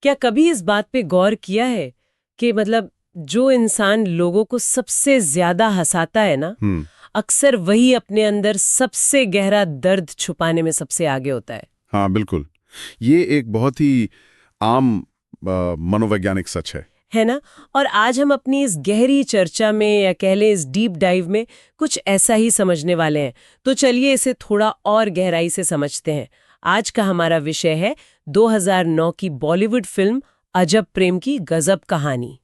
क्या कभी इस बात पे गौर किया है कि मतलब जो इंसान लोगों को सबसे ज्यादा हंसाता है ना, अक्सर वही अपने अंदर सबसे गहरा दर्द छुपाने में सबसे आगे होता है। हाँ बिल्कुल, ये एक बहुत ही आम मनोवैज्ञानिक सच है ना? और आज हम अपनी इस गहरी चर्चा में या कह लें इस डीप डाइव में कुछ ऐसा ही समझने वाले हैं। तो चलिए इसे थोड़ा और गहराई से समझते हैं। आज का हमारा विषय है 2009 की बॉलीवुड फिल्म अजब प्रेम की गजब कहानी।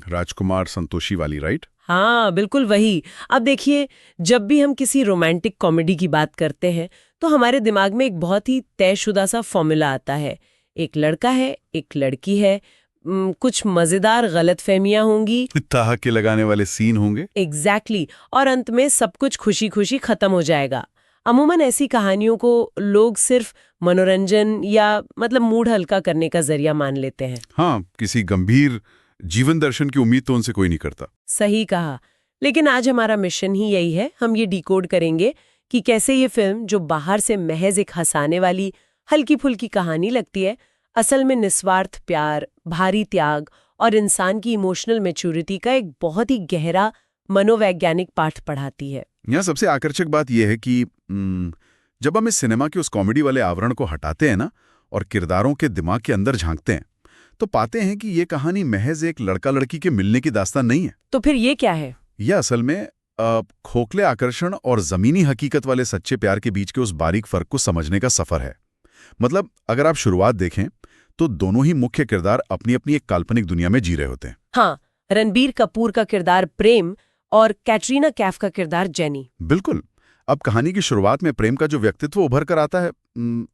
राजकुमार संतोषी वाली, राइट? हाँ बिल्कुल वही। अब देखिए, जब भी हम किसी रोमांटिक कॉमेडी की बात करते हैं तो हमारे दिमाग में एक बहुत ही तयशुदा सा फॉर्मूला आता है। एक लड़का है, एक लड़की है, कुछ मजेदार गलतफहमियां होंगी, ठहाके लगाने वाले सीन होंगे। एग्जैक्टली और अंत में सब कुछ खुशी खुशी खत्म हो जाएगा। अमूमन ऐसी कहानियों को लोग सिर्फ मनोरंजन या मतलब मूड हल्का करने का जरिया मान लेते हैं। हाँ, किसी गंभीर जीवन दर्शन की उम्मीद तो उनसे कोई नहीं करता। सही कहा। लेकिन आज हमारा मिशन ही यही है, हम ये डिकोड करेंगे कि कैसे ये फिल्म, जो बाहर से महज एक हंसाने वाली हल्की फुल्की कहानी लगती है, असल में निस्वार्थ प्यार, भारी त्याग और इंसान की इमोशनल मैच्योरिटी का एक बहुत ही गहरा मनोवैज्ञानिक पाठ पढ़ाती है। यहाँ सबसे आकर्षक बात यह है कि जब हम इस सिनेमा के उस कॉमेडी वाले आवरण को हटाते हैं ना और किरदारों के दिमाग के अंदर झांकते हैं, तो पाते हैं कि ये कहानी महज एक लड़का लड़की के मिलने की दास्तान नहीं है। तो फिर ये क्या है? यह असल में खोखले आकर्षण और जमीनी हकीकत वाले सच्चे प्यार के बीच के उस बारीक फर्क को समझने का सफर है। मतलब अगर आप शुरुआत देखें तो दोनों ही मुख्य किरदार अपनी अपनी एक काल्पनिक दुनिया में जी रहे होते हैं। हाँ, रणबीर कपूर का किरदार प्रेम और कैटरीना कैफ का किरदार जेनी। बिल्कुल। अब कहानी की शुरुआत में प्रेम का जो व्यक्तित्व उभर कर आता है,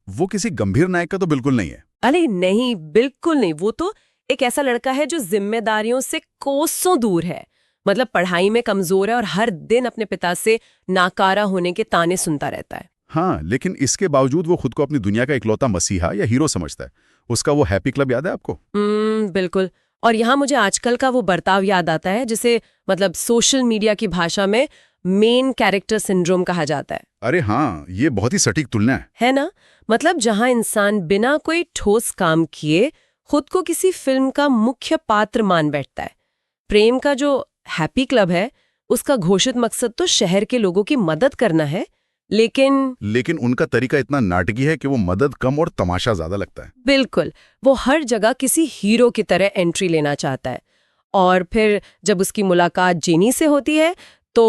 वो किसी गंभीर नायक का तो बिल्कुल नहीं है। अरे नहीं, बिल्कुल नहीं। वो तो एक ऐसा लड़का है जो जिम्मेदारियों से कोसों दूर है। मतलब पढ़ाई में कमजोर है और हर दिन अपने पिता से नाकारा होने के ताने सुनता रहता है। हाँ, लेकिन इसके बावजूद वो खुद को अपनी दुनिया का इकलौता मसीहा या हीरो समझता है। उसका वो हैप्पी क्लब याद है आपको? बिल्कुल। और यहाँ मुझे आजकल का वो बर्ताव याद आता है जिसे मतलब सोशल मीडिया की भाषा में मेन कैरेक्टर सिंड्रोम कहा जाता है। अरे हाँ, ये बहुत ही सटीक तुलना है ना? मतलब जहां इंसान बिना कोई ठोस काम किए खुद को किसी फिल्म का मुख्य पात्र मान बैठता है। प्रेम का जो हैप्पी क्लब है, उसका घोषित मकसद तो शहर के लोगों की मदद करना है, लेकिन उनका तरीका इतना नाटकी है कि वो मदद कम और तमाशा ज्यादा लगता है। बिल्कुल, वो हर जगह किसी हीरो की तरह एंट्री लेना चाहता है। और फिर जब उसकी मुलाकात जेनी से होती है तो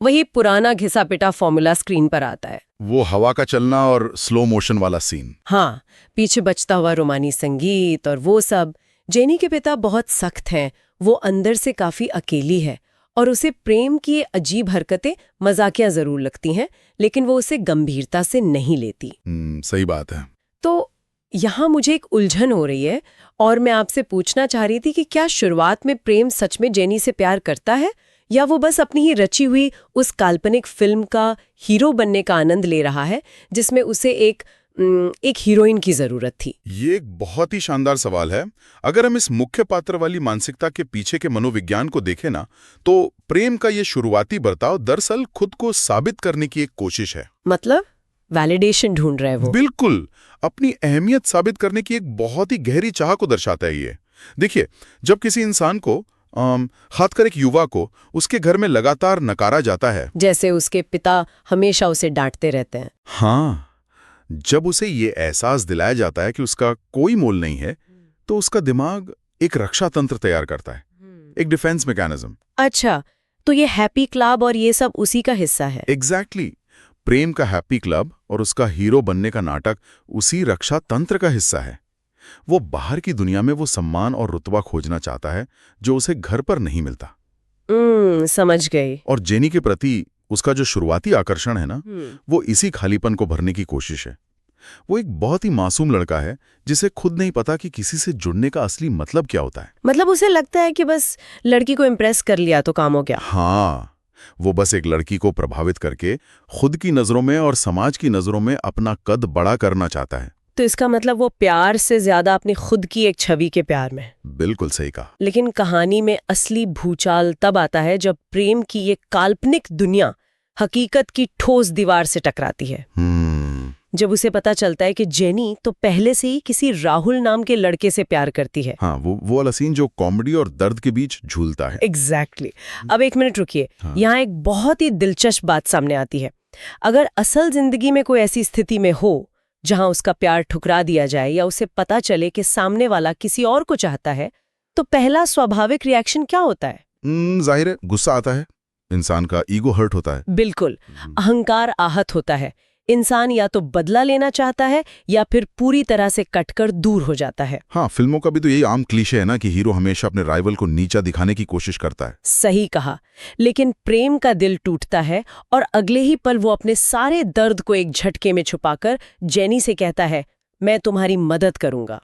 वही पुराना घिसा पिटा फॉर्मूला स्क्रीन पर आता है। वो हवा का चलना और स्लो मोशन वाला सीन। हाँ, पीछे बजता हुआ रोमानी संगीत और वो सब। जेनी के पिता बहुत सख्त हैं, वो अंदर से काफी अकेली है और उसे प्रेम की ये अजीब हरकतें मजाकिया जरूर लगती हैं, लेकिन वो उसे गंभीरता से नहीं लेती। सही बात है। तो यहाँ मुझे एक उलझन हो रही है और मैं आपसे पूछना चाह रही थी कि क्या शुरुआत में प्रेम सच में जेनी से प्यार करता है या वो बस अपनी ही रची हुई उस काल्पनिक फिल्म का हीरो बनने का आनंद ले रहा है जिसमें उसे एक हीरोइन की जरूरत थी? ये एक बहुत ही शानदार सवाल है। अगर हम इस मुख्य पात्र वाली मानसिकता के पीछे के मनोविज्ञान को देखें ना, तो प्रेम का ये शुरुआती बर्ताव दरअसल खुद को साबित करने की एक कोशिश है। मतलब वैलिडेशन ढूंढ रहा है वो? बिल्कुल, अपनी अहमियत साबित करने की एक बहुत ही गहरी चाह को दर्शाता है ये। देखिए, जब किसी इंसान को खासकर एक युवा को उसके घर में लगातार नकारा जाता है, जैसे उसके पिता हमेशा उसे डांटते रहते हैं। हाँ, जब उसे ये एहसास दिलाया जाता है कि उसका कोई मोल नहीं है, तो उसका दिमाग एक रक्षा तंत्र तैयार करता है, एक डिफेंस मैकेनिज्म। अच्छा, तो ये हैप्पी क्लब और ये सब उसी का हिस्सा है? एग्जैक्टली। प्रेम का हैप्पी क्लब और उसका हीरो बनने का नाटक उसी रक्षा तंत्र का हिस्सा है। वो बाहर की दुनिया में वो सम्मान और रुतबा खोजना चाहता है जो उसे घर पर नहीं मिलता। समझ गई। और जेनी के प्रति उसका जो शुरुआती आकर्षण है ना, वो इसी खालीपन को भरने की कोशिश है। वो एक बहुत ही मासूम लड़का है जिसे खुद नहीं पता कि किसी से जुड़ने का असली मतलब क्या होता है। मतलब उसे लगता है कि बस लड़की को इम्प्रेस कर लिया तो काम हो गया। हाँ, वो बस एक लड़की को प्रभावित करके खुद की नजरों में और समाज की नजरों में अपना कद बड़ा करना चाहता है। तो इसका मतलब वो प्यार से ज्यादा अपनी खुद की एक छवि के प्यार में। बिल्कुल सही कहा। लेकिन कहानी में असली भूचाल तब आता है जब प्रेम की ये काल्पनिक दुनिया हकीकत की ठोस दीवार से टकराती है। जब उसे पता चलता है कि जेनी तो पहले से ही किसी राहुल नाम के लड़के से प्यार करती है। हाँ, वो वाला सीन जो कॉमेडी और दर्द के बीच झूलता है। एग्जैक्टली। अब एक मिनट रुकिए, हाँ। यहाँ एक बहुत ही दिलचस्प बात सामने आती है। अगर असल जिंदगी में कोई ऐसी स्थिति में हो जहां उसका प्यार ठुकरा दिया जाए या उसे पता चले कि सामने वाला किसी और को चाहता है, तो पहला स्वाभाविक रिएक्शन क्या होता है? जाहिर है गुस्सा आता है, इंसान का ईगो हर्ट होता है। बिल्कुल, अहंकार आहत होता है। इंसान या तो बदला लेना चाहता है या फिर पूरी तरह से कटकर दूर हो जाता है। हाँ, फिल्मों का भी तो यही आम क्लीशे है ना कि हीरो हमेशा अपने राइवल को नीचा दिखाने की कोशिश करता है। सही कहा। लेकिन प्रेम का दिल टूटता है और अगले ही पल वो अपने सारे दर्द को एक झटके में छुपाकर जेनी से कहता है, मैं तुम्हारी मदद करूंगा।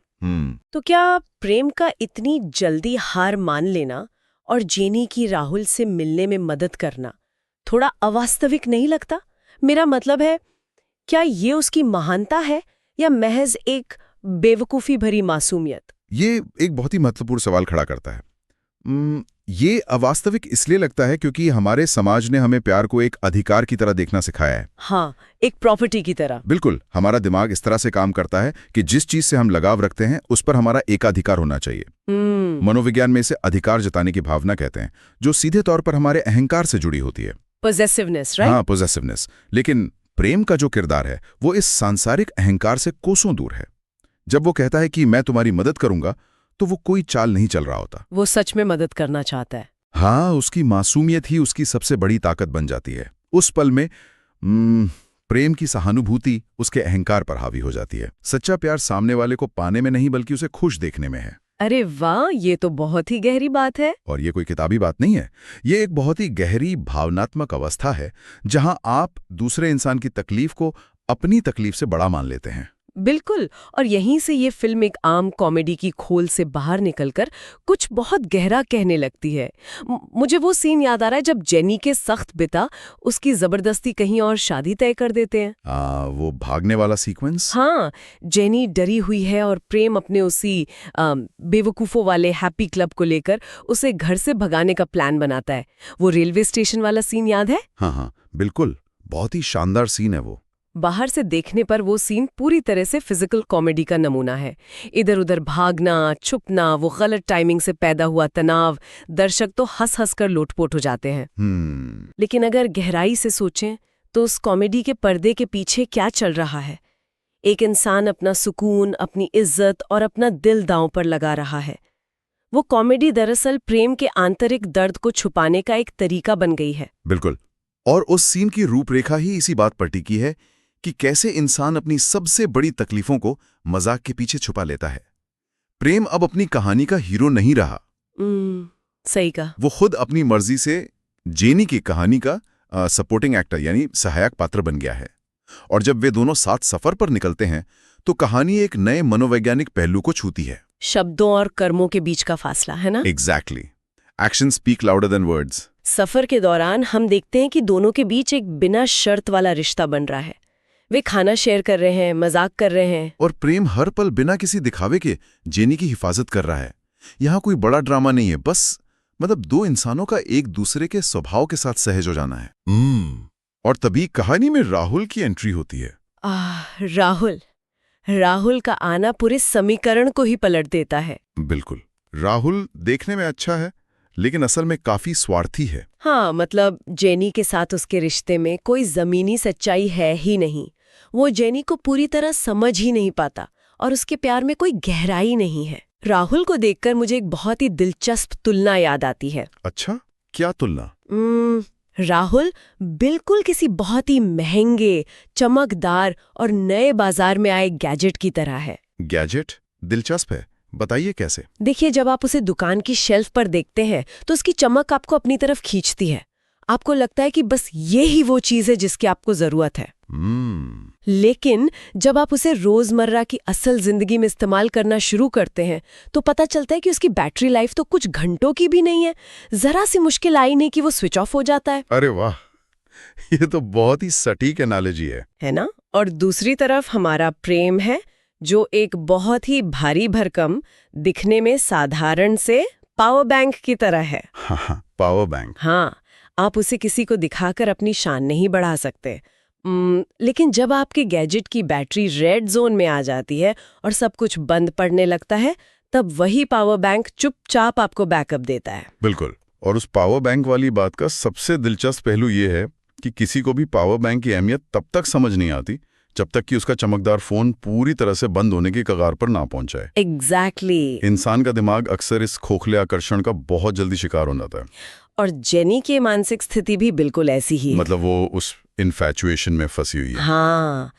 तो क्या प्रेम का इतनी जल्दी हार मान लेना और जेनी की राहुल से मिलने में मदद करना थोड़ा अवास्तविक नहीं लगता? मेरा मतलब है, क्या ये उसकी महानता है या महज एक बेवकूफ़ी भरी मासूमियत? ये एक बहुत ही महत्वपूर्ण सवाल खड़ा करता है। ये अवास्तविक इसलिए लगता है क्योंकि हमारे समाज ने हमें प्यार को एक अधिकार की तरह देखना सिखाया है। हाँ, एक प्रॉपर्टी की तरह। बिल्कुल, हमारा दिमाग इस तरह से काम करता है कि जिस चीज से हम लगाव रखते हैं उस पर हमारा एकाधिकार होना चाहिए। मनोविज्ञान में इसे अधिकार जताने की भावना कहते हैं, जो सीधे तौर पर हमारे अहंकार से जुड़ी होती है। Possessiveness, right? हाँ, पोजेसिवनेस। लेकिन प्रेम का जो किरदार है वो इस सांसारिक अहंकार से कोसों दूर है। जब वो कहता है कि मैं तुम्हारी मदद करूंगा, तो वो कोई चाल नहीं चल रहा होता। वो सच में मदद करना चाहता है। हाँ, उसकी मासूमियत ही उसकी सबसे बड़ी ताकत बन जाती है। उस पल में प्रेम की सहानुभूति उसके अहंकार पर हावी हो जाती है। सच्चा प्यार सामने वाले को पाने में नहीं बल्कि उसे खुश देखने में है। अरे वाह, ये तो बहुत ही गहरी बात है। और ये कोई किताबी बात नहीं है, ये एक बहुत ही गहरी भावनात्मक अवस्था है जहां आप दूसरे इंसान की तकलीफ को अपनी तकलीफ से बड़ा मान लेते हैं। बिल्कुल, और यहीं से ये फिल्म एक आम कॉमेडी की खोल से बाहर निकलकर कुछ बहुत गहरा कहने लगती है। मुझे वो सीन याद आ रहा है जब जेनी के सख्त पिता उसकी जबरदस्ती कहीं और शादी तय कर देते हैं। वो भागने वाला सीक्वेंस। हाँ, जेनी डरी हुई है और प्रेम अपने उसी बेवकूफ़ों वाले हैप्पी क्लब को लेकर उसे घर से भगाने का प्लान बनाता है। वो रेलवे स्टेशन वाला सीन याद है? हाँ, बिल्कुल, बहुत ही शानदार सीन है वो। बाहर से देखने पर वो सीन पूरी तरह से फिजिकल कॉमेडी का नमूना है। इधर उधर भागना, छुपना, वो गलत टाइमिंग से पैदा हुआ तनाव, दर्शक तो हंस हंस कर लोटपोट हो जाते हैं। लेकिन अगर गहराई से सोचें तो उस कॉमेडी के पर्दे के पीछे क्या चल रहा है? एक इंसान अपना सुकून, अपनी इज्जत और अपना दिल दांव पर लगा रहा है। वो कॉमेडी दरअसल प्रेम के आंतरिक दर्द को छुपाने का एक तरीका बन गई है। बिल्कुल, और उस सीन की रूपरेखा ही इसी बात पर टिकी है कि कैसे इंसान अपनी सबसे बड़ी तकलीफों को मजाक के पीछे छुपा लेता है। प्रेम अब अपनी कहानी का हीरो नहीं रहा। सही कहा। वो खुद अपनी मर्जी से जेनी की कहानी का सपोर्टिंग एक्टर यानी सहायक पात्र बन गया है। और जब वे दोनों साथ सफर पर निकलते हैं तो कहानी एक नए मनोवैज्ञानिक पहलू को छूती है। शब्दों और कर्मों के बीच का फासला, है ना? Exactly. Action speak louder than words. सफर के दौरान हम देखते हैं कि दोनों के बीच एक बिना शर्त वाला रिश्ता बन रहा है। वे खाना शेयर कर रहे हैं, मजाक कर रहे हैं। और प्रेम हर पल बिना किसी दिखावे के जेनी की हिफाजत कर रहा है। यहाँ कोई बड़ा ड्रामा नहीं है, बस दो इंसानों का एक दूसरे के स्वभाव के साथ सहज हो जाना है। और तभी कहानी में राहुल की एंट्री होती है। राहुल का आना पूरे समीकरण को ही पलट देता है। बिल्कुल, राहुल देखने में अच्छा है लेकिन असल में काफी स्वार्थी है। हाँ, मतलब जेनी के साथ उसके रिश्ते में कोई जमीनी सच्चाई है ही नहीं। वो जेनी को पूरी तरह समझ ही नहीं पाता और उसके प्यार में कोई गहराई नहीं है। राहुल को देखकर मुझे एक बहुत ही दिलचस्प तुलना याद आती है। अच्छा, क्या तुलना? राहुल बिल्कुल किसी बहुत ही महंगे, चमकदार और नए बाजार में आए गैजेट की तरह है। गैजेट? दिलचस्प है, बताइए कैसे? देखिए, जब आप उसे दुकान की शेल्फ पर देखते हैं तो उसकी चमक आपको अपनी तरफ खींचती है। आपको लगता है कि बस ये ही वो चीज है जिसकी आपको जरूरत है। लेकिन जब आप उसे रोजमर्रा की असल जिंदगी में इस्तेमाल करना शुरू करते हैं तो पता चलता है कि उसकी बैटरी लाइफ तो कुछ घंटों की भी नहीं है। जरा सी मुश्किल आई नहीं कि वो स्विच ऑफ हो जाता है। अरे वाह, ये तो बहुत ही सटीक एनालॉजी है ना? और दूसरी तरफ हमारा प्रेम है, जो एक बहुत ही भारी भरकम, दिखने में साधारण से पावर बैंक की तरह है। हाँ, पावर बैंक। हाँ, आप उसे किसी को दिखाकर अपनी शान नहीं बढ़ा सकते। लेकिन जब आपके गैजेट की बैटरी रेड जोन में आ जाती है और सब कुछ बंद पड़ने लगता है, तब वही पावर बैंक चुपचाप आपको बैकअप देता है। बिल्कुल। और उस पावर बैंक वाली बात का सबसे दिलचस्प पहलू ये है कि किसी को भी पावर बैंक की अहमियत तब तक समझ नहीं आती जब तक कि उसका चमकदार फोन पूरी तरह से बंद होने की कगार पर ना पहुंचाए। एग्जैक्टली। इंसान का दिमाग अक्सर इस खोखले आकर्षण का बहुत जल्दी शिकार हो जाता है। और जेनी की मानसिक स्थिति भी बिल्कुल ऐसी ही है। मतलब वो उस इन्फैचुएशन में फंसी हुई है। हाँ,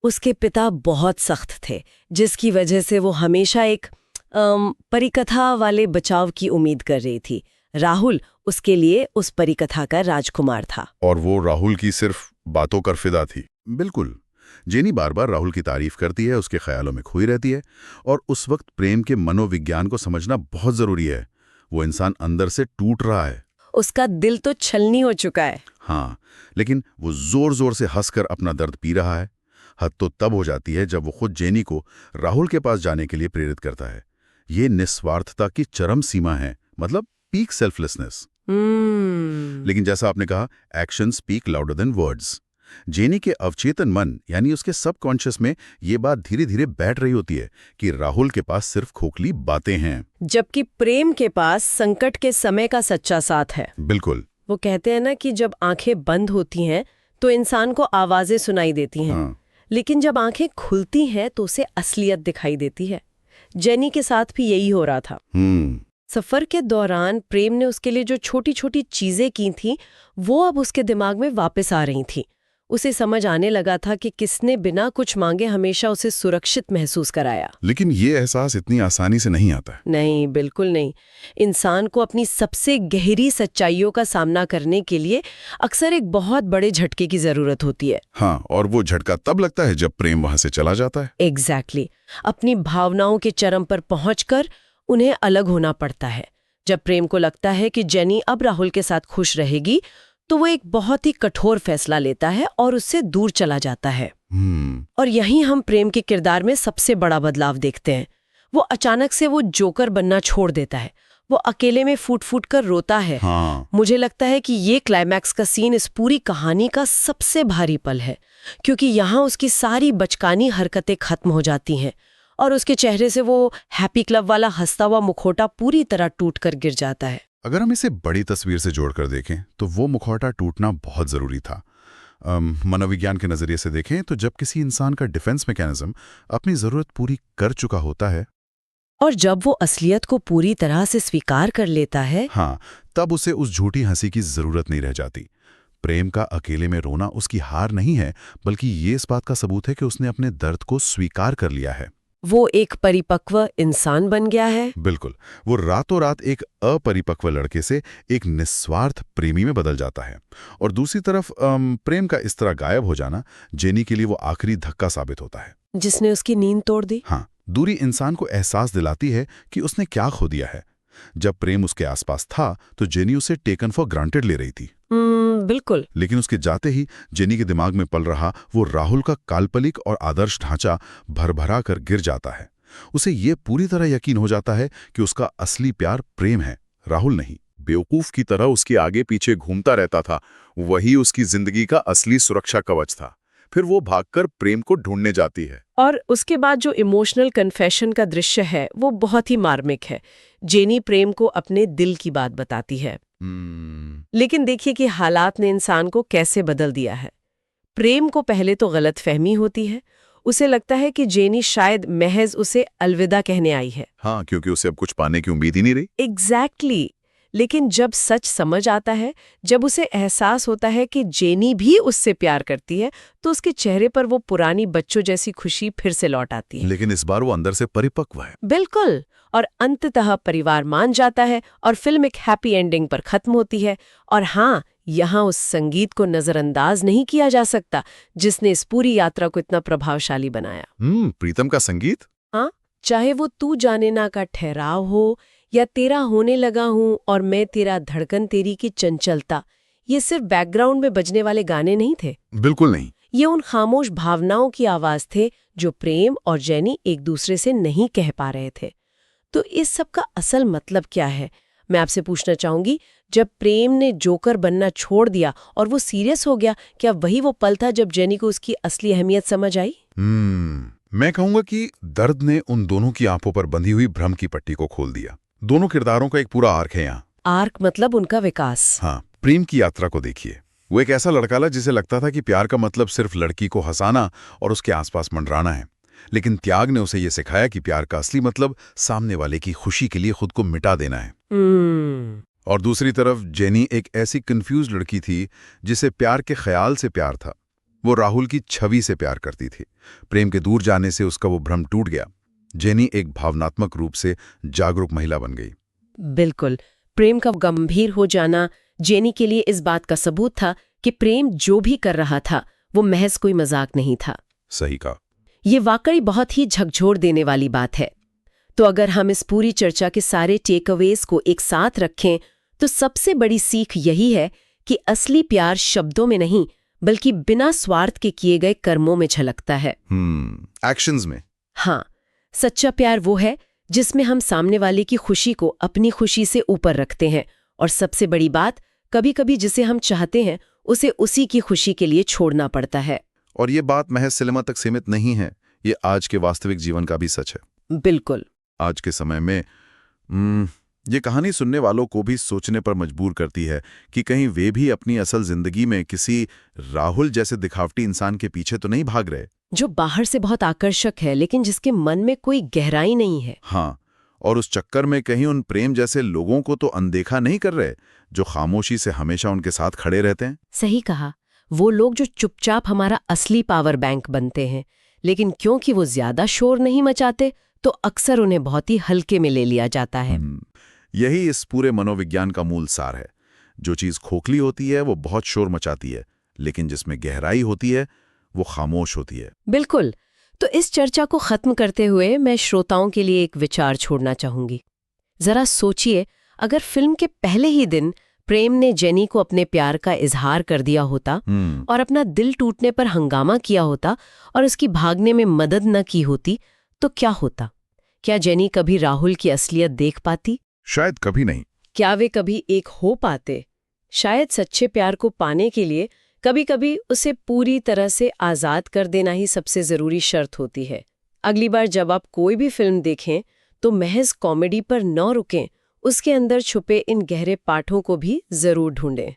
उसके पिता बहुत सख्त थे, जिसकी वजह से वो हमेशा एक परिकथा वाले बचाव की उम्मीद कर रही थी। राहुल उसके लिए उस परिकथा का राजकुमार था। और वो राहुल की सिर्फ बातों कर फिदा थी। बिल्कुल। जेनी बार बार राहुल की तारीफ करती है, उसके ख्यालों में खोई रहती है, और उस वक्त प्रेम के मनोविज्ञान को समझना बहुत जरूरी है। वो इंसान अंदर से टूट रहा है, उसका दिल तो छलनी हो चुका है। हाँ, लेकिन वो जोर जोर से हंसकर अपना दर्द पी रहा है। हद तो तब हो जाती है जब वो खुद जेनी को राहुल के पास जाने के लिए प्रेरित करता है। ये निस्वार्थता की चरम सीमा है, मतलब पीक सेल्फलेसनेस। लेकिन जैसा आपने कहा, action speak louder than words. Jenny के अवचेतन मन यानी उसके सबकॉन्शियस में ये बात धीरे धीरे बैठ रही होती है कि राहुल के पास सिर्फ खोखली बातें हैं, जबकि प्रेम के पास संकट के समय का सच्चा साथ है। बिल्कुल। वो कहते हैं ना कि जब आंखें बंद होती हैं तो इंसान को आवाजें सुनाई देती हैं, हाँ। लेकिन जब आंखें खुलती हैं तो उसे असलियत दिखाई देती है। जेनी के साथ भी यही हो रहा था। सफर के दौरान प्रेम ने उसके लिए जो छोटी छोटी चीजें की थी, वो अब उसके दिमाग में वापस आ रही थी। उसे समझ आने लगा था कि किसने बिना कुछ मांगे हमेशा उसे सुरक्षित महसूस कराया। लेकिन ये एहसास इतनी आसानी से नहीं आता है। नहीं, बिल्कुल नहीं। इंसान को अपनी सबसे गहरी सच्चाइयों का सामना करने के लिए अक्सर एक बहुत बड़े झटके की जरूरत होती है। हाँ, और वो झटका तब लगता है जब प्रेम वहां से चला जाता है। एग्जैक्टली। अपनी भावनाओं के चरम पर पहुंचकर उन्हें अलग होना पड़ता है। जब प्रेम को लगता है कि जेनी अब राहुल के साथ खुश रहेगी, तो वो एक बहुत ही कठोर फैसला लेता है और उससे दूर चला जाता है। और यहीं हम प्रेम के किरदार में सबसे बड़ा बदलाव देखते हैं। वो अचानक से वो जोकर बनना छोड़ देता है। वो अकेले में फूट फूट कर रोता है। हाँ। मुझे लगता है कि ये क्लाइमैक्स का सीन इस पूरी कहानी का सबसे भारी पल है, क्योंकि यहाँ उसकी सारी बचकानी हरकतें खत्म हो जाती हैं और उसके चेहरे से वो हैप्पी क्लब वाला हंसता हुआ मुखौटा पूरी तरह टूट कर गिर जाता है। अगर हम इसे बड़ी तस्वीर से जोड़कर देखें तो वो मुखौटा टूटना बहुत जरूरी था। मनोविज्ञान के नजरिए से देखें तो जब किसी इंसान का डिफेंस मैकेनिज्म अपनी जरूरत पूरी कर चुका होता है और जब वो असलियत को पूरी तरह से स्वीकार कर लेता है, हाँ, तब उसे उस झूठी हंसी की जरूरत नहीं रह जाती। प्रेम का अकेले में रोना उसकी हार नहीं है, बल्कि ये इस बात का सबूत है कि उसने अपने दर्द को स्वीकार कर लिया है। वो एक परिपक्व इंसान बन गया है। बिल्कुल। वो रातों रात एक अपरिपक्व लड़के से एक निस्वार्थ प्रेमी में बदल जाता है। और दूसरी तरफ प्रेम का इस तरह गायब हो जाना जेनी के लिए वो आखिरी धक्का साबित होता है, जिसने उसकी नींद तोड़ दी। हाँ, दूरी इंसान को एहसास दिलाती है कि उसने क्या खो दिया है। जब प्रेम उसके आसपास था तो जेनी उसे टेकन फॉर ग्रांटेड ले रही थी। बिल्कुल। लेकिन उसके जाते ही जेनी के दिमाग में पल रहा वो राहुल का काल्पनिक और आदर्श ढांचा भरभरा कर गिर जाता है। उसे ये पूरी तरह यकीन हो जाता है कि उसका असली प्यार प्रेम है, राहुल नहीं। बेवकूफ की तरह उसके आगे पीछे घूमता रहता था, वही उसकी जिंदगी का असली सुरक्षा कवच था। फिर वो भागकर प्रेम को ढूंढने जाती है। और उसके बाद जो इमोशनल कन्फेशन का दृश्य है वो बहुत ही मार्मिक है। जेनी प्रेम को अपने दिल की बात बताती है। लेकिन देखिए कि हालात ने इंसान को कैसे बदल दिया है। प्रेम को पहले तो गलतफहमी होती है। उसे लगता है कि जेनी शायद महज उसे अलविदा कहने आई है। हाँ, क्योंकि उसे अब कुछ पाने की उम्मीद ही नहीं रही। एग्जैक्टली। लेकिन जब सच समझ आता है, जब उसे एहसास होता है कि जेनी भी उससे प्यार करती है, तो उसके चेहरे पर वो पुरानी बच्चों जैसी खुशी फिर से लौट आती है। लेकिन इस बार वो अंदर से परिपक्व है। बिल्कुल। और अंततः परिवार मान जाता है और फिल्म एक हैप्पी एंडिंग पर खत्म होती है। और हाँ, यहाँ उस संगीत को नजरअंदाज नहीं किया जा सकता जिसने इस पूरी यात्रा को इतना प्रभावशाली बनाया। प्रीतम का संगीत। हाँ, चाहे वो तू जाने ना का ठहराव हो या तेरा होने लगा हूं और मैं तेरा धड़कन तेरी की चंचलता, ये सिर्फ बैकग्राउंड में बजने वाले गाने नहीं थे। बिल्कुल नहीं। ये उन खामोश भावनाओं की आवाज थे जो प्रेम और जेनी एक दूसरे से नहीं कह पा रहे थे। तो इस सब का असल मतलब क्या है? मैं आपसे पूछना चाहूंगी, जब प्रेम ने जोकर बनना छोड़ दिया और वो सीरियस हो गया, क्या वही वो पल था जब जेनी को उसकी असली अहमियत समझ आई? मैं कहूंगा कि दर्द ने उन दोनों की आंखों पर बंधी हुई भ्रम की पट्टी को खोल दिया। दोनों किरदारों का एक पूरा आर्क है यहाँ। आर्क मतलब उनका विकास। हाँ, प्रेम की यात्रा को देखिए। वो एक ऐसा लड़का था जिसे लगता था कि प्यार का मतलब सिर्फ लड़की को हंसाना और उसके आसपास मंडराना है। लेकिन त्याग ने उसे ये सिखाया कि प्यार का असली मतलब सामने वाले की खुशी के लिए खुद को मिटा देना है। और दूसरी तरफ जेनी एक ऐसी कंफ्यूज लड़की थी जिसे प्यार के ख्याल से प्यार था। वो राहुल की छवि से प्यार करती थी। प्रेम के दूर जाने से उसका वो भ्रम टूट गया। जेनी एक भावनात्मक रूप से जागरूक महिला बन गई। बिल्कुल, प्रेम का गंभीर हो जाना जेनी के लिए इस बात का सबूत था कि प्रेम जो भी कर रहा था वो महज कोई मजाक नहीं था। सही कहा। ये वाकई बहुत ही झकझोर देने वाली बात है। तो अगर हम इस पूरी चर्चा के सारे टेकअवेज को एक साथ रखें तो सबसे बड़ी सीख यही है कि असली प्यार शब्दों में नहीं बल्कि बिना स्वार्थ के किए गए कर्मों में झलकता है। एक्शंस में। हाँ, सच्चा प्यार वो है जिसमें हम सामने वाले की खुशी को अपनी खुशी से ऊपर रखते हैं, और सबसे बड़ी बात, कभी-कभी जिसे हम चाहते हैं उसे उसी की खुशी के लिए छोड़ना पड़ता है। और ये बात महज सिनेमा तक सीमित नहीं है, ये आज के वास्तविक जीवन का भी सच है। बिल्कुल। आज के समय में ये कहानी सुनने वालों को भी सोचने पर मजबूर करती है कि कहीं वे भी अपनी असल जिंदगी में किसी राहुल जैसे दिखावटी इंसान के पीछे तो नहीं भाग रहे, जो बाहर से बहुत आकर्षक है लेकिन जिसके मन में कोई गहराई नहीं है। हाँ, और उस चक्कर में कहीं उन प्रेम जैसे लोगों को तो अनदेखा नहीं कर रहे जो खामोशी से हमेशा उनके साथ खड़े रहते हैं। सही कहा, वो लोग जो चुपचाप हमारा असली पावर बैंक बनते हैं, लेकिन क्योंकि वो ज्यादा शोर नहीं मचाते तो अक्सर उन्हें बहुत ही हल्के में ले लिया जाता है। यही इस पूरे मनोविज्ञान का मूल सार है। जो चीज खोखली होती है वो बहुत शोर मचाती है, लेकिन जिसमें गहराई होती है वो खामोश होती है। बिल्कुल। तो इस चर्चा को खत्म करते हुए मैं श्रोताओं के लिए एक विचार छोड़ना चाहूंगी। जरा सोचिए, अगर फिल्म के पहले ही दिन प्रेम ने जेनी को अपने प्यार का इजहार कर दिया होता और अपना दिल टूटने पर हंगामा किया होता और उसकी भागने में मदद न की होती, तो क्या होता? क्या जेनी कभी राहुल की असलियत देख पाती? शायद कभी नहीं। क्या वे कभी एक हो पाते? शायद सच्चे प्यार को पाने के लिए कभी-कभी उसे पूरी तरह से आजाद कर देना ही सबसे जरूरी शर्त होती है। अगली बार जब आप कोई भी फिल्म देखें तो महज कॉमेडी पर न रुकें, उसके अंदर छुपे इन गहरे पाठों को भी जरूर ढूंढें।